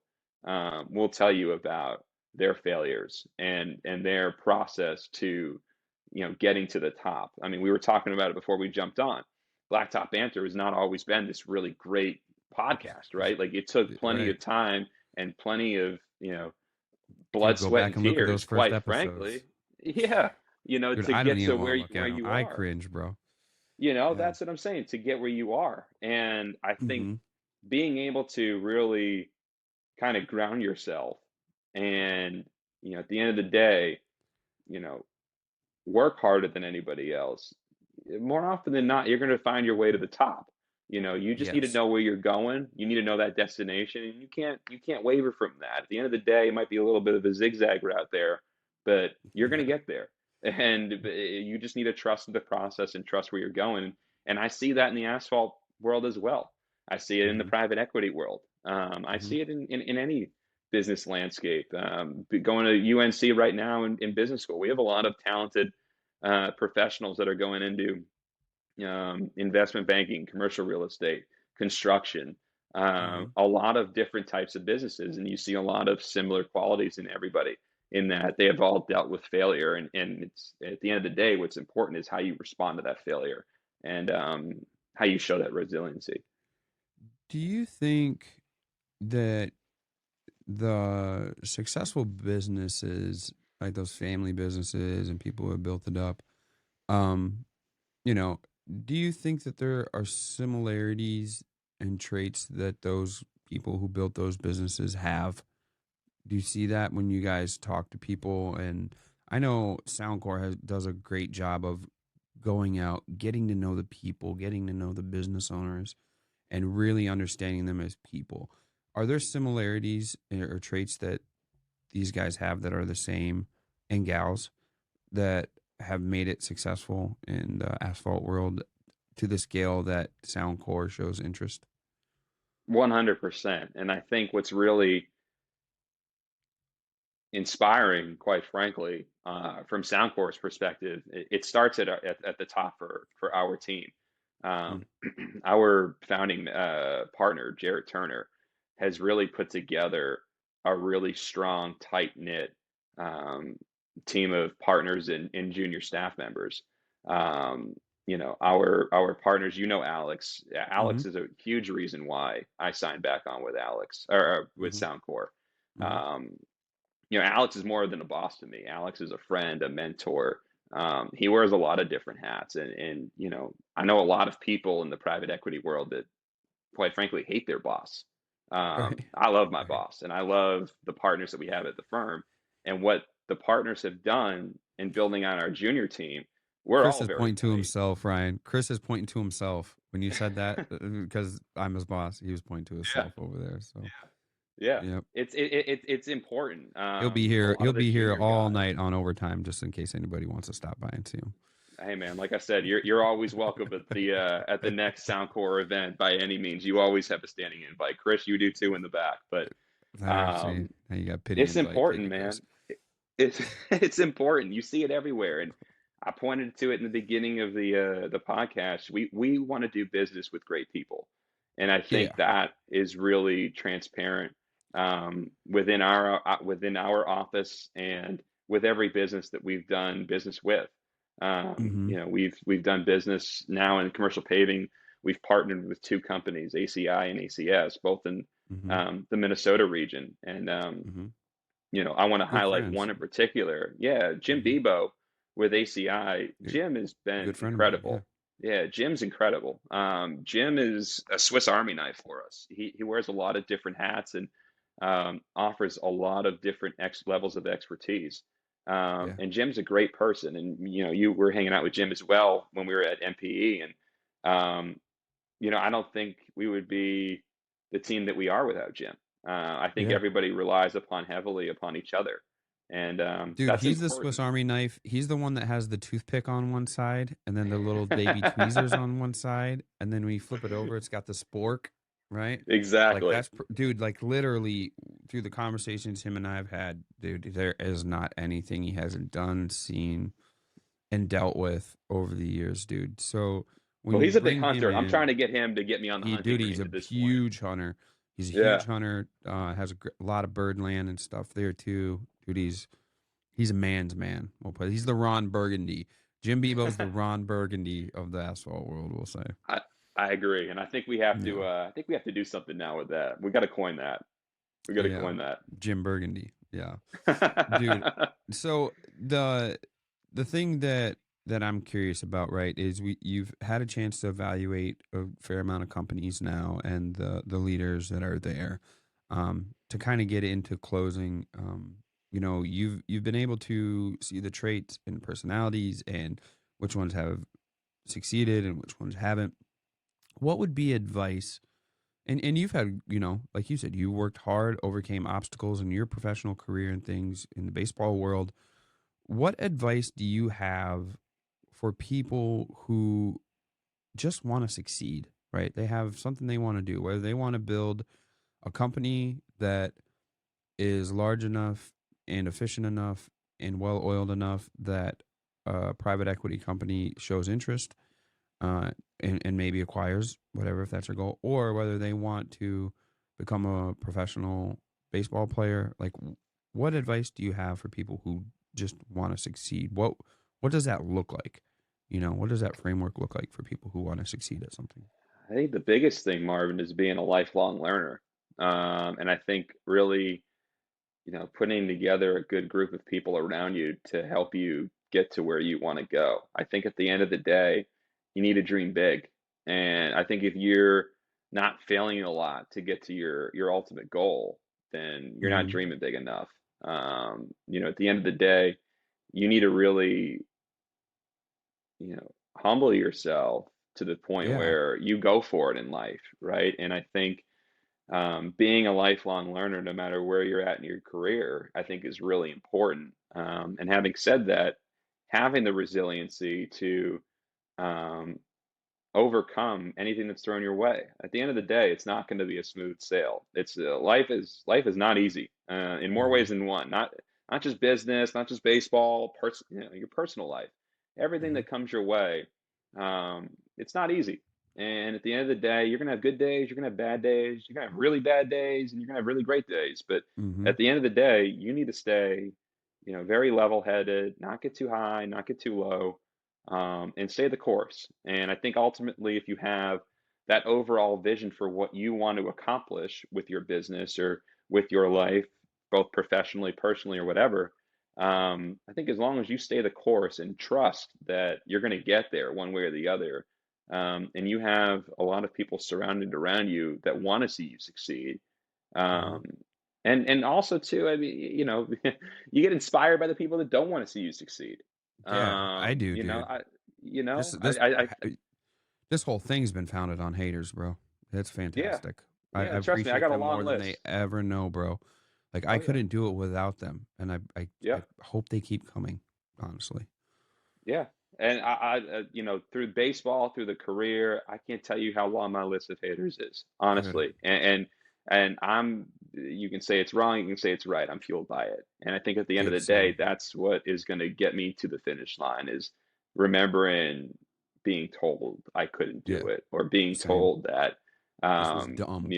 will tell you about their failures and their process to, getting to the top. I mean, we were talking about it before we jumped on. Blacktop Banter has not always been this really great podcast, right? Like it took plenty Right. of time and plenty of, Dude, blood, go sweat, back and and look at those tears, first quite episodes. frankly. Yeah, Dude, to I don't get to even want to look at where them. you I are. cringe, bro. Yeah. That's what I'm saying, to get where you are. And I think Mm-hmm. being able to really kind of ground yourself and, at the end of the day, you know, work harder than anybody else. More often than not, you're going to find your way to the top. You just need to Yes. know where you're going. You need to know that destination, and you can't waver from that. At the end of the day, it might be a little bit of a zigzag route there, but you're going to Yeah. get there. And you just need to trust the process and trust where you're going. And I see that in the asphalt world as well. I see it in the Mm-hmm. private equity world. I Mm-hmm. see it in any business landscape. Going to UNC right now in business school, we have a lot of talented professionals that are going into investment banking, commercial real estate, construction, Mm-hmm. a lot of different types of businesses. And you see a lot of similar qualities in everybody in that they have all dealt with failure. And it's at the end of the day, what's important is how you respond to that failure and how you show that resiliency. Do you think that the successful businesses, like those family businesses and people who have built it up, um, you know, do you think that there are similarities and traits that those people who built those businesses have? Do you see that when you guys talk to people? And I know Soundcore does a great job of going out, getting to know the people, getting to know the business owners, and really understanding them as people. Are there similarities or traits that these guys have that are the same, and gals that have made it successful in the asphalt world to the scale that Soundcore shows interest? 100%. And I think what's really inspiring, quite frankly, from Soundcore's perspective, it starts at the top for our team. Mm. Um, our founding partner, Jarrett Turner, has really put together a really strong, tight knit um, team of partners and junior staff members. Our partners, Alex. Mm-hmm. Alex is a huge reason why I signed back on with Alex or with Mm-hmm. Soundcore. Mm-hmm. Um, Alex is more than a boss to me. Alex is a friend, a mentor. He wears a lot of different hats, and I know a lot of people in the private equity world that, quite frankly, hate their boss. Right. I love my Right. boss, and I love the partners that we have at the firm, and what the partners have done in building on our junior team. We're Chris all is very pointing to bright. himself, Ryan. Chris is pointing to himself when you said that because I'm his boss. He was pointing to Yeah, himself over there. So, yeah. yep. It's important. He'll be A here. lot He'll of the be here junior all guys. night on overtime, just in case anybody wants to stop by and see him. Hey man, like I said, you're always welcome at the next Soundcore event by any means. You always have a standing invite. Chris, you do too in the back. But There, see, um, now you got pity it's invite. Take important, it, Chris. man. It's it's important. You see it everywhere, and I pointed to it in the beginning of the podcast. We want to do business with great people, and I Yeah. think that is really transparent within our office and with every business that we've done business with. Mm-hmm. We've done business now in commercial paving. We've partnered with two companies, ACI and ACS, both in Mm-hmm. the Minnesota region, and Mm-hmm. I want to Good highlight friends. one in particular. Yeah, Jim Mm-hmm. Bebo with ACI. Good, Jim has been good friend of mine. Yeah. incredible. Yeah, Jim's incredible. Jim is a Swiss Army knife for us. He wears a lot of different hats and offers a lot of different levels of expertise. Yeah. And Jim's a great person. And you were hanging out with Jim as well when we were at MPE. And I don't think we would be the team that we are without Jim. I think Yeah. everybody relies heavily upon each other, and Dude, that's he's the Swiss important. Army knife. He's the one that has the toothpick on one side and then the little baby tweezers on one side. And then when you flip it over, it's got the spork, right? Like Exactly. dude, like literally through the conversations him and I have had, dude, there is not anything he hasn't done, seen, and dealt with over the years, dude. So when Well, you he's a big bring him hunter. I'm trying in, to get him to get me on the hunting he's range a at this point. huge hunter. He's a Yeah. huge hunter. Has a lot of bird land and stuff there too, dude. He's a man's man. We'll put. He's the Ron Burgundy. Jim Bebo's the Ron Burgundy of the asphalt world. We'll say. I I agree, and I think we have to. Yeah, I think we have to do something now with that. We got to coin that. We got to yeah. coin that. Jim Burgundy. Yeah, dude. So the thing that I'm curious about, right, is you've had a chance to evaluate a fair amount of companies now and the leaders that are there, to kind of get into closing. You've been able to see the traits and personalities and which ones have succeeded and which ones haven't. What would be advice? And you've had, like you said, you worked hard, overcame obstacles in your professional career and things in the baseball world. What advice do you have for people who just want to succeed, right? They have something they want to do, whether they want to build a company that is large enough and efficient enough and well oiled enough that a private equity company shows interest, and maybe acquires whatever, if that's their goal, or whether they want to become a professional baseball player. Like, what advice do you have for people who just want to succeed? What does that look like? What does that framework look like for people who want to succeed at something? I think the biggest thing, Marvin, is being a lifelong learner, and I think really, putting together a good group of people around you to help you get to where you want to go. I think at the end of the day, you need to dream big. And I think if you're not failing a lot to get to your ultimate goal, then you're not Mm-hmm. dreaming big enough. At the end of the day, you need to really, humble yourself to the point Yeah. where you go for it in life, right? And I think being a lifelong learner, no matter where you're at in your career, I think is really important. And having said that, having the resiliency to um, overcome anything that's thrown your way. At the end of the day, it's not going to be a smooth sail. It's life is not easy in more Mm-hmm. ways than one. Not just business, not just baseball, your personal life, everything Mm-hmm. that comes your way. It's not easy. And at the end of the day, you're going to have good days, you're going to have bad days, you're going to have really bad days, and you're going to have really great days. But Mm-hmm. at the end of the day, you need to stay, very level-headed, not get too high, not get too low, and stay the course. And I think ultimately, if you have that overall vision for what you want to accomplish with your business or with your life, both professionally, personally, or whatever, I think as long as you stay the course and trust that you're going to get there one way or the other, and you have a lot of people surrounded around you that want to see you succeed, Mhm. um, and also too, I mean, you get inspired by the people that don't want to see you succeed. Yeah, I Um, do, you know, dude. I, you This know, this I this whole thing's been founded on haters, bro. It's yeah, fantastic. I yeah. Trust me, I appreciate got a them long more than they list. ever know, bro. Like I Oh yeah, couldn't do it without them, and I yeah. hope they keep coming. Honestly, Yeah. And through baseball, through the career, I can't tell you how long my list of haters is, dude. honestly. And you can say it's wrong, you can say it's right. I'm fueled by it. And I think at the end of Dude, the day, same. that's what is going to get me to the finish line is remembering being told I couldn't Yeah, do it or being same. told that, This was dumb.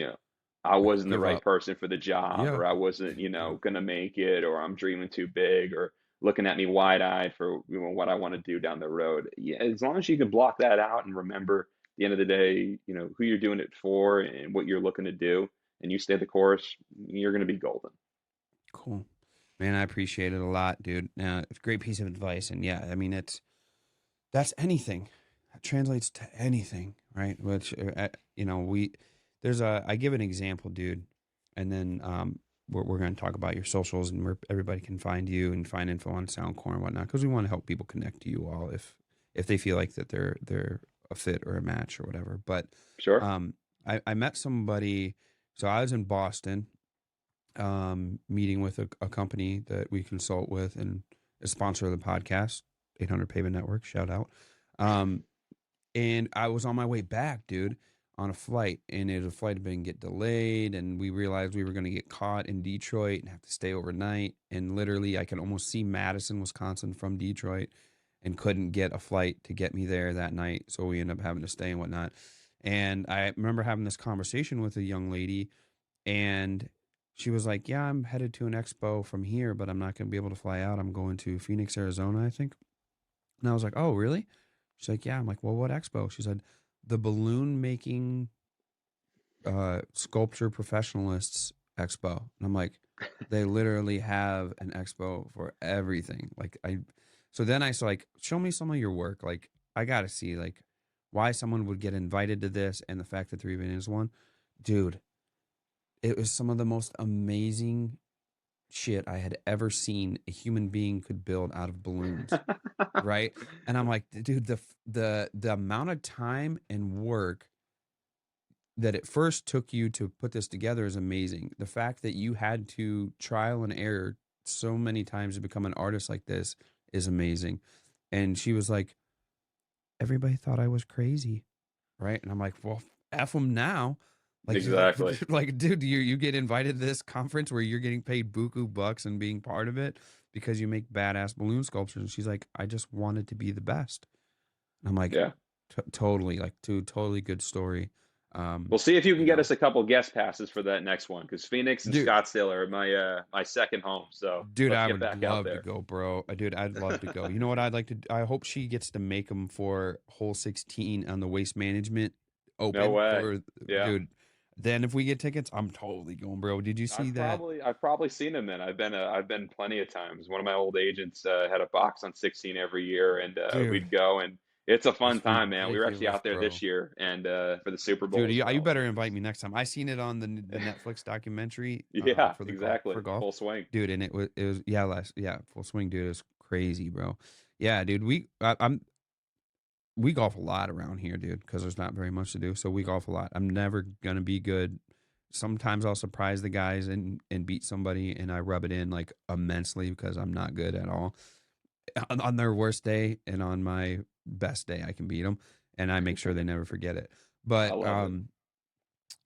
I Like wasn't the give right up. person for the job Yeah, or I wasn't, dude. going to make it or I'm dreaming too big or looking at me wide-eyed for what I want to do down the road. Yeah, as long as you can block that out and remember at the end of the day, who you're doing it for and what you're looking to do, and you stay the course, you're going to be golden. Cool, man. I appreciate it a lot, dude. It's a great piece of advice, and yeah, I mean that's anything. That translates to anything, right? Which we there's a I give an example, dude, and then we're going to talk about your socials and where everybody can find you and find info on Soundcore and whatnot because we want to help people connect to you all if they feel like that they're a fit or a match or whatever. But Sure. um, I met somebody. So I was in Boston, meeting with a company that we consult with and a sponsor of the podcast, 800 Pavement Network. Shout out. Um, and I was on my way back, dude, on a flight, and the flight had been get delayed, and we realized we were going to get caught in Detroit and have to stay overnight. And literally, I could almost see Madison, Wisconsin from Detroit, and couldn't get a flight to get me there that night. So we ended up having to stay and whatnot. And I remember having this conversation with a young lady, and she was like, "Yeah, I'm headed to an expo from here, but I'm not going to be able to fly out. I'm going to Phoenix, Arizona, I think." And I was like, "Oh, really?" She's like, "Yeah." I'm like, "Well, what expo?" She said, "The balloon making sculpture professionalists expo." And I'm like, "They literally have an expo for everything." So then I said, like, "Show me some of your work. Like, I got to see like why someone would get invited to this and the fact that there even is one." Dude, it was some of the most amazing shit I had ever seen a human being could build out of balloons, right? And I'm like, dude, the amount of time and work that it first took you to put this together is amazing. The fact that you had to trial and error so many times to become an artist like this is amazing. And she was like, everybody thought I was crazy, right? And I'm like, well, F them now. Like, Exactly. like, dude, you get invited to this conference where you're getting paid buku bucks and being part of it because you make badass balloon sculptures. And she's like, I just wanted to be the best. And I'm like, Yeah. totally, like, dude, totally good story. We'll see if you can You get know, us a couple guest passes for that next one because Phoenix and dude, Scottsdale are my second home. So dude, let's I get would back out love to there. go, bro. Dude, I'd love to go. You know what I'd like to? I hope she gets to make them for hole 16 on the Waste Management No Open way. for, Yeah. dude. Then if we get tickets, I'm totally going, bro. Did you see that? I've probably seen him then. I've been plenty of times. One of my old agents had a box on 16 every year, and Dude, we'd go, and it's a fun it's time, man. We were actually ridiculous, out there bro. this year, and for the Super Dude, Bowl as you well. better And invite me next time. I seen it on the Netflix documentary yeah, for the golf exactly, for golf, full swing. dude. And it was yeah, full swing, dude. It was crazy, bro. Yeah, dude. We golf a lot around here, dude, because there's not very much to do. So we golf a lot. I'm never gonna be good. Sometimes I'll surprise the guys and beat somebody, and I rub it in like immensely because I'm not good at all. On their worst day and on my best day, I can beat them, and I make sure they never forget it. I But love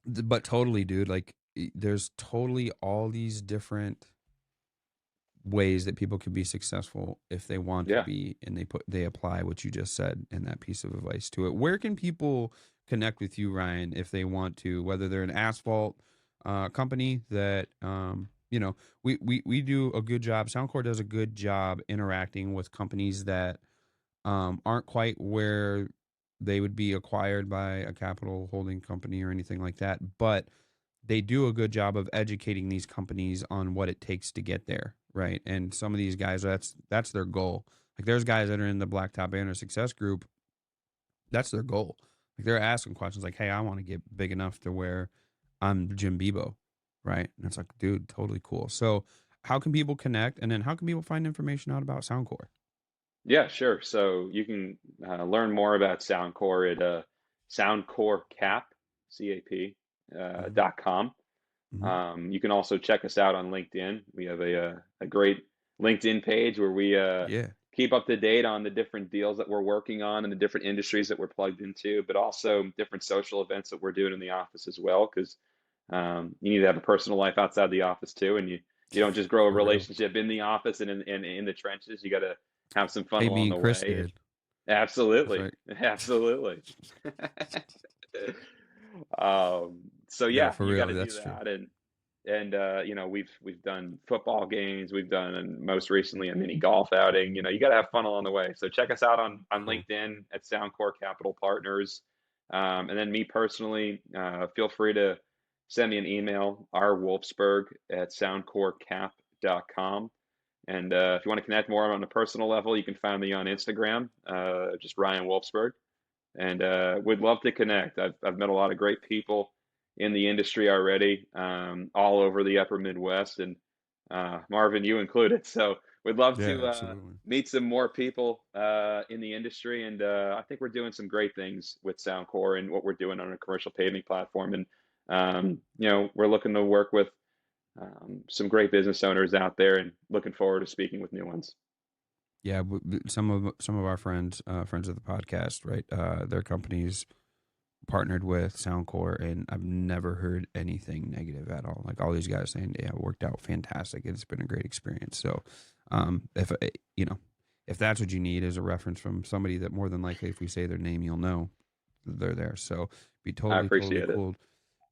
it. but totally, dude. Like, there's totally all these different ways that people can be successful if they want to Yeah. be, and they apply what you just said and that piece of advice to it. Where can people connect with you, Ryan, if they want to? Whether they're an asphalt company that we do a good job. Soundcore does a good job interacting with companies that aren't quite where they would be acquired by a capital holding company or anything like that, but they do a good job of educating these companies on what it takes to get there, right? And some of these guys, that's their goal. Like there's guys that are in the Blacktop Banner Success Group, that's their goal. Like they're asking questions like, "Hey, I want to get big enough to where I'm Jim Bebo," right? And it's like, dude, totally cool. So, how can people connect, and then how can people find information out about Soundcore? Yeah, sure. So you can learn more about Soundcore at soundcorecap, CAP, Mm-hmm. .com. Mm-hmm. You can also check us out on LinkedIn. We have a great LinkedIn page where we Yeah. keep up to date on the different deals that we're working on and the different industries that we're plugged into, but also different social events that we're doing in the office as well. Because you need to have a personal life outside the office too, and you don't just grow a For real. relationship in the office and in the trenches. You got to have some fun Hey, me along and the Chris way. did. That's Absolutely, right. absolutely. So No, yeah, for you got real. to do That's true. that, and you know, we've done football games, we've done, and most recently a mini golf outing. You know, you got to have fun along the way. So check us out on Cool. LinkedIn at Soundcore Capital Partners, and then me personally, feel free to send me an email, rwolfsberg at soundcorecap.com. And if you want to connect more on a personal level, you can find me on Instagram, just Ryan Wolfsberg, and would love to connect. I've met a lot of great people in the industry already, all over the upper Midwest, and Marvin, you included. So we'd love Yeah, to absolutely. meet some more people in the industry, and I think we're doing some great things with Soundcore and what we're doing on a commercial paving platform. And you know, we're looking to work with some great business owners out there, and looking forward to speaking with new ones. Yeah, some of our friends, friends of the podcast, right? Their companies partnered with Soundcore, and I've never heard anything negative at all. Like all these guys saying, "Yeah, it worked out fantastic. It's been a great experience." So, if you know, if that's what you need as a reference from somebody that more than likely, if we say their name, you'll know they're there. So, be I totally appreciate it. cool.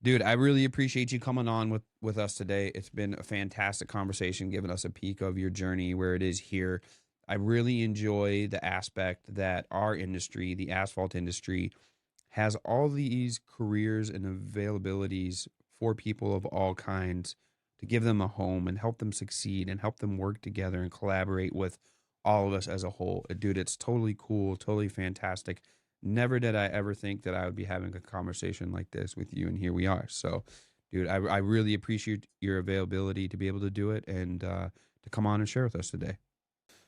Dude, I really appreciate you coming on with us today. It's been a fantastic conversation, giving us a peek of your journey, where it is here. I really enjoy the aspect that our industry, the asphalt industry, has all these careers and availabilities for people of all kinds to give them a home and help them succeed and help them work together and collaborate with all of us as a whole. Dude, it's totally cool, totally fantastic. Never did I ever think that I would be having a conversation like this with you, and here we are. So, dude, I really appreciate your availability to be able to do it and to come on and share with us today.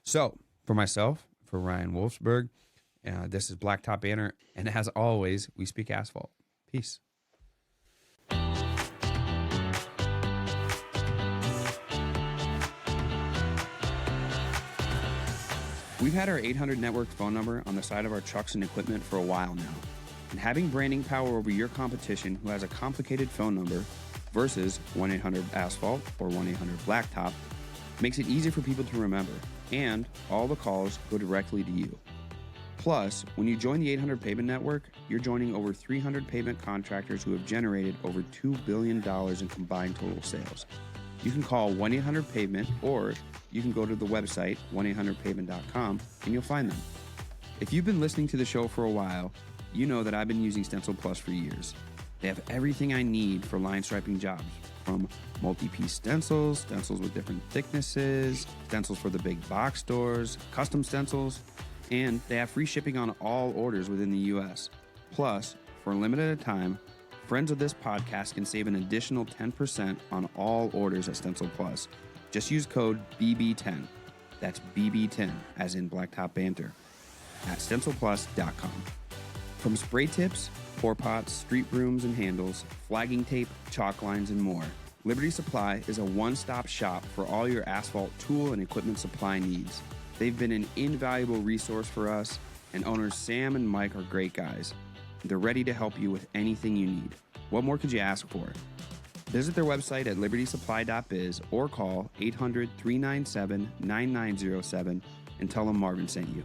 So, for myself, for Ryan Wolfsberg, this is Blacktop Banner, and as always, we speak asphalt. Peace. We've had our 800 network phone number on the side of our trucks and equipment for a while now. And having branding power over your competition who has a complicated phone number versus 1-800-ASPHALT or 1-800-BLACKTOP makes it easy for people to remember, and all the calls go directly to you. Plus, when you join the 800 Pavement Network, you're joining over 300 pavement contractors who have generated over $2 billion in combined total sales. You can call 1-800-PAVEMENT, or you can go to the website 1-800-pavement.com and you'll find them. If you've been listening to the show for a while, you know that I've been using Stencil Plus for years. They have everything I need for line striping jobs, from multi-piece stencils, stencils with different thicknesses, stencils for the big box stores, custom stencils, and they have free shipping on all orders within the U.S. Plus, for a limited time, friends of this podcast can save an additional 10% on all orders at Stencil Plus. Just use code BB10. That's BB10, as in Blacktop Banter, at stencilplus.com. From spray tips, pour pots, street brooms and handles, flagging tape, chalk lines, and more, Liberty Supply is a one-stop shop for all your asphalt tool and equipment supply needs. They've been an invaluable resource for us, and owners Sam and Mike are great guys. They're ready to help you with anything you need. What more could you ask for? Visit their website at libertysupply.biz or call 800-397-9907 and tell them Marvin sent you.